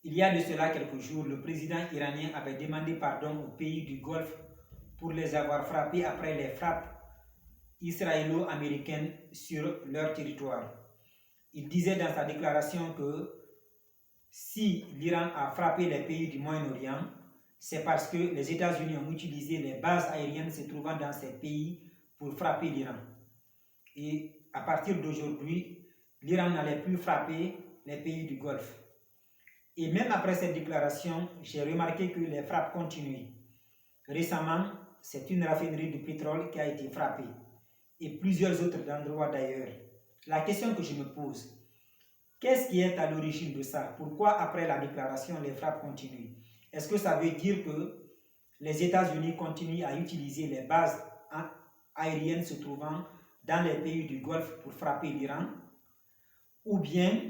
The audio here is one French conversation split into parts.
Il y a de cela quelques jours, le président iranien avait demandé pardon aux pays du Golfe pour les avoir frappés après les frappes israélo-américaines sur leur territoire. Il disait dans sa déclaration que si l'Iran a frappé les pays du Moyen-Orient, c'est parce que les États-Unis ont utilisé les bases aériennes se trouvant dans ces pays pour frapper l'Iran. Et à partir d'aujourd'hui, l'Iran n'allait plus frapper les pays du Golfe. Et même après cette déclaration, j'ai remarqué que les frappes continuaient. Récemment, c'est une raffinerie de pétrole qui a été frappée et plusieurs autres endroits d'ailleurs. La question que je me pose, qu'est-ce qui est à l'origine de ça? Pourquoi après la déclaration, les frappes continuent? Est-ce que ça veut dire que les États-Unis continuent à utiliser les bases aériennes se trouvant dans les pays du Golfe pour frapper l'Iran? Ou bien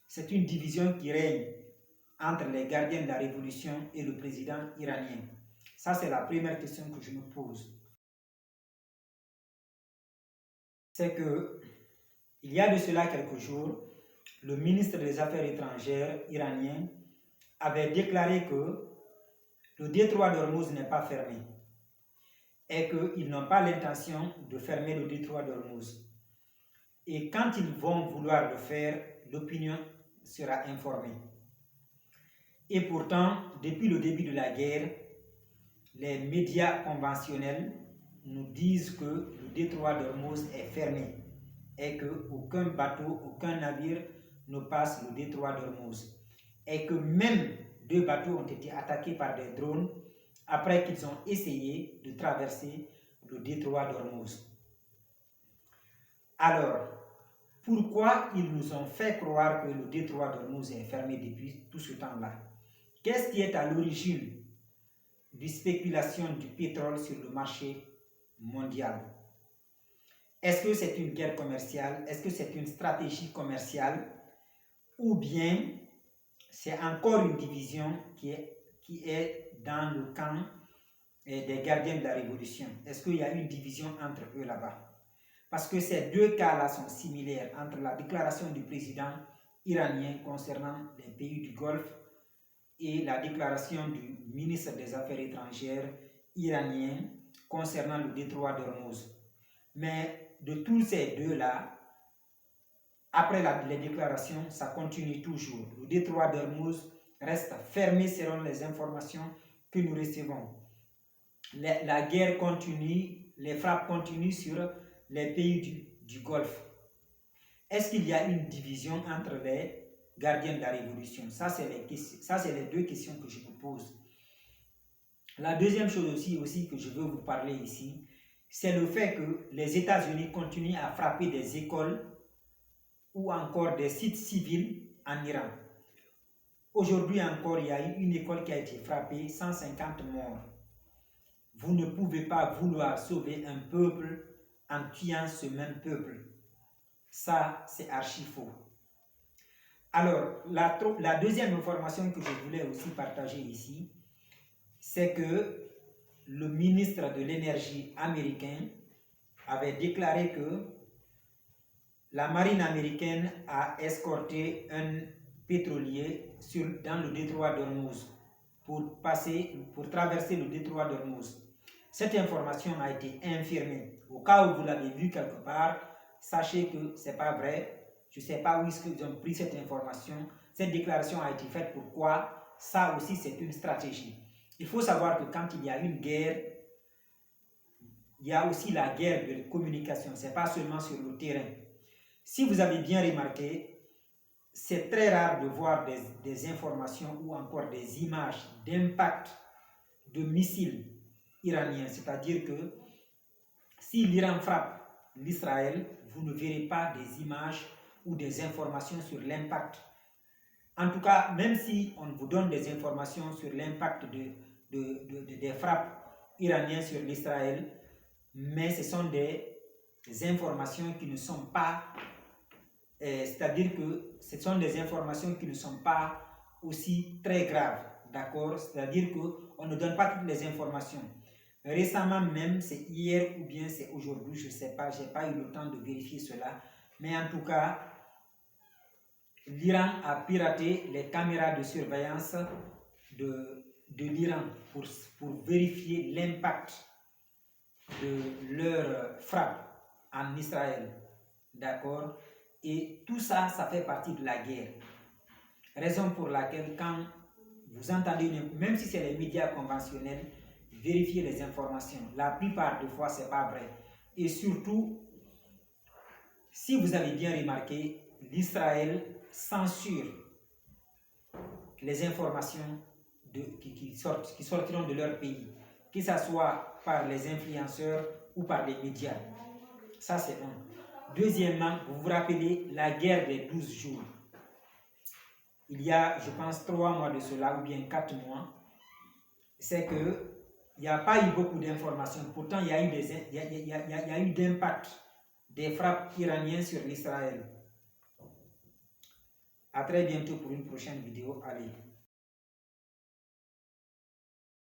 c'est une division qui règne entre les gardiens de la révolution et le président iranien? Ça, c'est la première question que je me pose. C'est que, il y a de cela quelques jours, le ministre des Affaires étrangères iranien avait déclaré que le détroit d'Ormuz n'est pas fermé et qu'ils n'ont pas l'intention de fermer le détroit d'Ormuz. Et quand ils vont vouloir le faire, l'opinion sera informée. Et pourtant, depuis le début de la guerre, les médias conventionnels nous disent que le détroit d'Ormuz est fermé et qu'aucun bateau, aucun navire ne passe le détroit d'Ormuz. Et que même 2 bateaux ont été attaqués par des drones après qu'ils ont essayé de traverser le détroit d'Ormuz. Alors, pourquoi ils nous ont fait croire que le détroit d'Ormuz est fermé depuis tout ce temps-là? Qu'est-ce qui est à l'origine de spéculation du pétrole sur le marché mondial? Est-ce que c'est une guerre commerciale? Est-ce que c'est une stratégie commerciale? Ou bien c'est encore une division qui est dans le camp des gardiens de la révolution? Est-ce qu'il y a une division entre eux là-bas? Parce que ces 2 cas-là sont similaires entre la déclaration du président iranien concernant les pays du Golfe et la déclaration du ministre des Affaires étrangères iranien concernant le détroit d'Ormuz. Mais de tous ces 2-là, après les déclarations, ça continue toujours. Le détroit d'Ormuz reste fermé selon les informations que nous recevons. La guerre continue, les frappes continuent sur les pays du Golfe. Est-ce qu'il y a une division entre les gardiens de la révolution? Ça, c'est les 2 questions que je me pose. La deuxième chose aussi que je veux vous parler ici, c'est le fait que les États-Unis continuent à frapper des écoles ou encore des sites civils en Iran. Aujourd'hui encore, il y a eu une école qui a été frappée, 150 morts. Vous ne pouvez pas vouloir sauver un peuple en tuant ce même peuple. Ça, c'est archi faux. Alors, la deuxième information que je voulais aussi partager ici, c'est que le ministre de l'énergie américain avait déclaré que la marine américaine a escorté un pétrolier dans le détroit d'Ormuz pour traverser le détroit d'Ormuz. Cette information a été infirmée. Au cas où vous l'avez vu quelque part, sachez que ce n'est pas vrai. Je ne sais pas où est-ce qu'ils ont pris cette information. Cette déclaration a été faite pourquoi? Ça aussi, c'est une stratégie. Il faut savoir que quand il y a une guerre, il y a aussi la guerre de communication. Ce n'est pas seulement sur le terrain. Si vous avez bien remarqué, c'est très rare de voir des informations ou encore des images d'impact de missiles iraniens. C'est-à-dire que si l'Iran frappe l'Israël, vous ne verrez pas des images ou des informations sur l'impact. En tout cas, même si on vous donne des informations sur l'impact des frappes iraniennes sur l'Israël, mais ce sont des informations qui ne sont pas, c'est-à-dire que ce sont des informations qui ne sont pas aussi très graves, d'accord? C'est-à-dire qu'on ne donne pas toutes les informations. Récemment même, c'est hier ou bien c'est aujourd'hui, je ne sais pas, je n'ai pas eu le temps de vérifier cela, mais en tout cas, l'Iran a piraté les caméras de surveillance de l'Iran pour vérifier l'impact de leur frappe en Israël. D'accord? Et tout ça, ça fait partie de la guerre. Raison pour laquelle quand vous entendez, même si c'est les médias conventionnels, vérifiez les informations. La plupart des fois, ce n'est pas vrai. Et surtout, si vous avez bien remarqué, l'Israël censure les informations qui sortiront de leur pays, que ce soit par les influenceurs ou par les médias. Ça, c'est un. Deuxièmement, vous vous rappelez la guerre des 12 jours. Il y a, je pense, 3 mois de cela, ou bien 4 mois, c'est que il n'y a pas eu beaucoup d'informations. Pourtant, il y a eu d'impact des frappes iraniennes sur l'Israël. À très bientôt pour une prochaine vidéo. Allez.